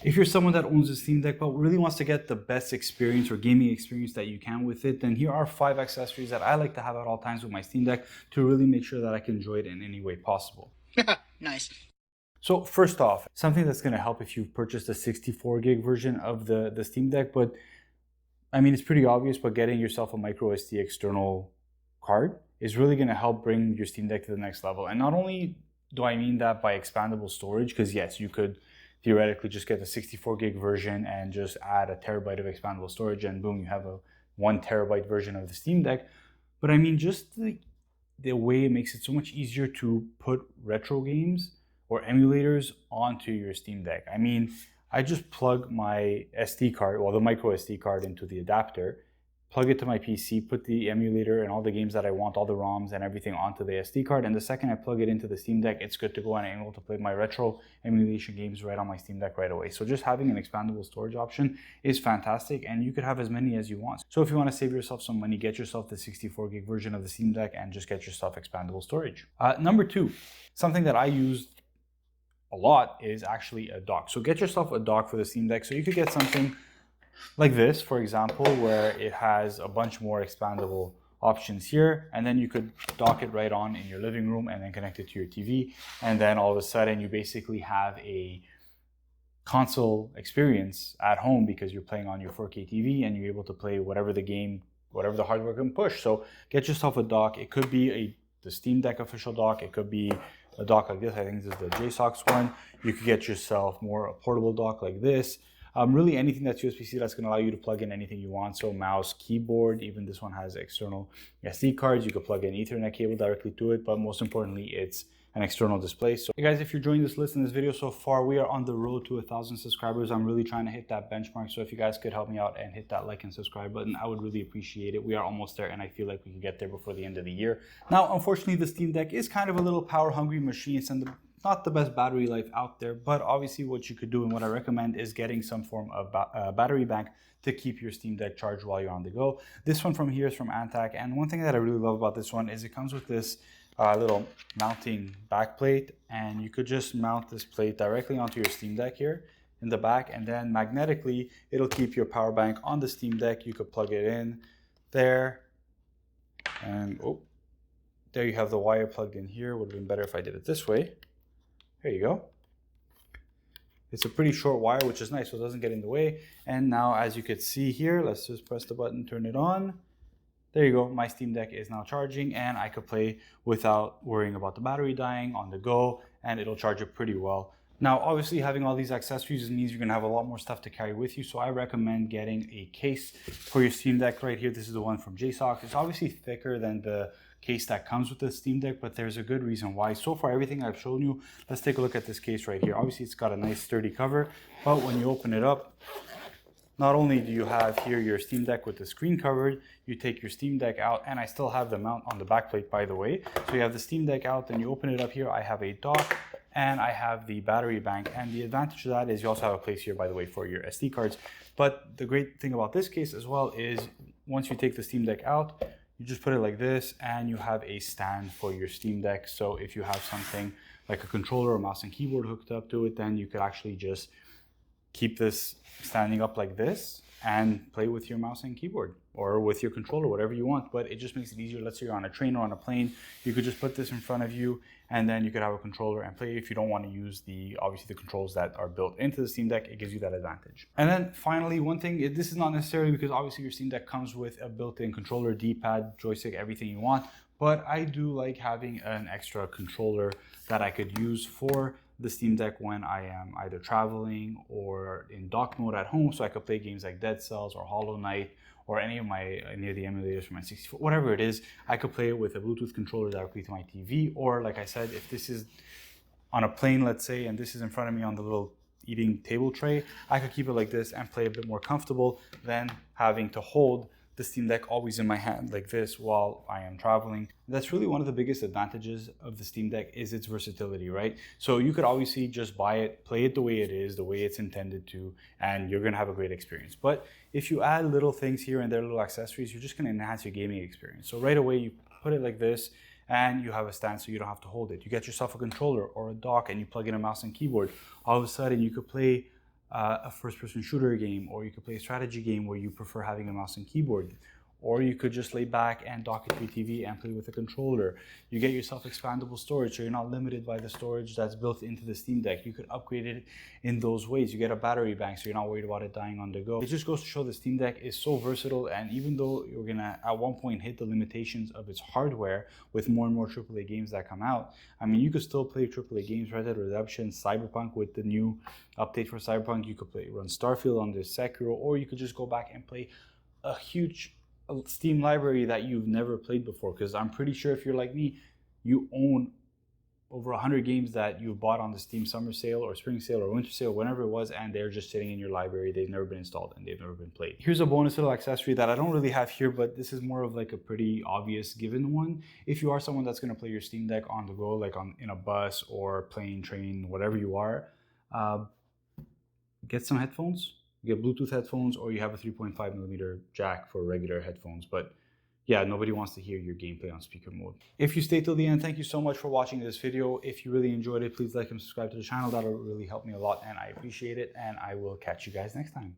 If you're someone that owns a Steam Deck but really wants to get the best experience or gaming experience that you can with it, then here are 5 accessories that I like to have at all times with my Steam Deck to really make sure that I can enjoy it in any way possible. Nice. So first off, something that's going to help if you've purchased a 64 gig version of the Steam Deck, but I mean, it's pretty obvious, but getting yourself a micro SD external card is really going to help bring your Steam Deck to the next level. And not only do I mean that by expandable storage, because yes, you could theoretically just get the 64 gig version and just add a terabyte of expandable storage and boom, you have a 1 terabyte version of the Steam Deck. But I mean, just the way it makes it so much easier to put retro games or emulators onto your Steam Deck. I mean, I just plug my SD card, well, the micro SD card into the adapter, plug it to my PC, put the emulator and all the games that I want, all the ROMs and everything onto the SD card. And the second I plug it into the Steam Deck, it's good to go and I'm able to play my retro emulation games right on my Steam Deck right away. So just having an expandable storage option is fantastic, and you could have as many as you want. So if you want to save yourself some money, get yourself the 64 gig version of the Steam Deck and just get yourself expandable storage. Number 2, something that I used a lot is actually a dock. So get yourself a dock for the Steam Deck. So you could get something like this, for example, where it has a bunch more expandable options here, and then you could dock it right on in your living room and then connect it to your TV, and then all of a sudden you basically have a console experience at home because you're playing on your 4K TV and you're able to play whatever the game, whatever the hardware can push. So get yourself a dock. It could be the Steam Deck official dock. It could be a dock like this. I think this is the JSAUX one. You could get yourself a portable dock like this. Really anything that's USB-C that's going to allow you to plug in anything you want. So mouse, keyboard, even this one has external SD cards. You could plug an Ethernet cable directly to it, but most importantly, it's an external display. So hey guys, if you're enjoying this list and this video so far, we are on the road to 1,000 subscribers. I'm really trying to hit that benchmark. So if you guys could help me out and hit that like and subscribe button, I would really appreciate it. We are almost there, and I feel like we can get there before the end of the year. Now, unfortunately, the Steam Deck is kind of a little power hungry machine. It's not the best battery life out there, but obviously what you could do and what I recommend is getting some form of battery bank to keep your Steam Deck charged while you're on the go. This one from here is from Antank, and one thing that I really love about this one is it comes with this little mounting back plate, and you could just mount this plate directly onto your Steam Deck here in the back, and then magnetically it'll keep your power bank on the Steam Deck. You could plug it in there, and there you have the wire plugged in here. Would have been better if I did it this way. There you go. It's a pretty short wire, which is nice, so it doesn't get in the way. And now, as you can see here, let's just press the button, turn it on. There you go. My Steam Deck is now charging, and I could play without worrying about the battery dying on the go, and it'll charge it pretty well. Now, obviously, having all these accessories means you're going to have a lot more stuff to carry with you, so I recommend getting a case for your Steam Deck right here. This is the one from JSAUX. It's obviously thicker than the case that comes with the Steam Deck, but there's a good reason why. So far, everything I've shown you, let's take a look at this case right here. Obviously, it's got a nice sturdy cover, but when you open it up, not only do you have here your Steam Deck with the screen covered, you take your Steam Deck out, and I still have the mount on the back plate, by the way. So you have the Steam Deck out, then you open it up here, I have a dock, and I have the battery bank. And the advantage of that is you also have a place here, by the way, for your SD cards. But the great thing about this case as well is once you take the Steam Deck out, you just put it like this, and you have a stand for your Steam Deck. So if you have something like a controller or mouse and keyboard hooked up to it, then you could actually just keep this standing up like this and play with your mouse and keyboard or with your controller, whatever you want. But it just makes it easier. Let's say you're on a train or on a plane, you could just put this in front of you, and then you could have a controller and play. If you don't want to use obviously the controls that are built into the Steam Deck, it gives you that advantage. And then finally, one thing, this is not necessarily because obviously your Steam Deck comes with a built-in controller, D-pad, joystick, everything you want, but I do like having an extra controller that I could use for the Steam Deck when I am either traveling or in dock mode at home, so I could play games like Dead Cells or Hollow Knight or any of the emulators for my 64, whatever it is. I could play it with a Bluetooth controller directly to my TV, or like I said, if this is on a plane, let's say, and this is in front of me on the little eating table tray, I could keep it like this and play a bit more comfortable than having to hold the Steam Deck always in my hand like this while I am traveling. That's really one of the biggest advantages of the Steam Deck is its versatility, right? So you could obviously just buy it, play it the way it is, the way it's intended to, and you're gonna have a great experience. But if you add little things here and there, little accessories, you're just gonna enhance your gaming experience. So right away, you put it like this, and you have a stand so you don't have to hold it. You get yourself a controller or a dock and you plug in a mouse and keyboard. All of a sudden, you could play a first-person shooter game, or you could play a strategy game where you prefer having a mouse and keyboard. Or you could just lay back and dock it to your TV and play with a controller. You get yourself expandable storage, so you're not limited by the storage that's built into the Steam Deck. You could upgrade it in those ways. You get a battery bank, so you're not worried about it dying on the go. It just goes to show the Steam Deck is so versatile, and even though you're gonna at one point hit the limitations of its hardware with more and more AAA games that come out, I mean, you could still play AAA games, Red Dead Redemption, Cyberpunk with the new update for Cyberpunk. You could run Starfield on this Sekiro, or you could just go back and play a huge Steam library that you've never played before, because I'm pretty sure if you're like me, you own over 100 games that you've bought on the Steam summer sale or spring sale or winter sale, whenever it was, and they're just sitting in your library. They've never been installed and they've never been played. Here's a bonus little accessory that I don't really have here, but this is more of like a pretty obvious given one. If you are someone that's going to play your Steam Deck on the go, like in a bus or plane, train, whatever you are, get some headphones. You get Bluetooth headphones, or you have a 3.5mm jack for regular headphones. But yeah, nobody wants to hear your gameplay on speaker mode. If you stayed till the end, thank you so much for watching this video. If you really enjoyed it, please like and subscribe to the channel. That'll really help me a lot, and I appreciate it. And I will catch you guys next time.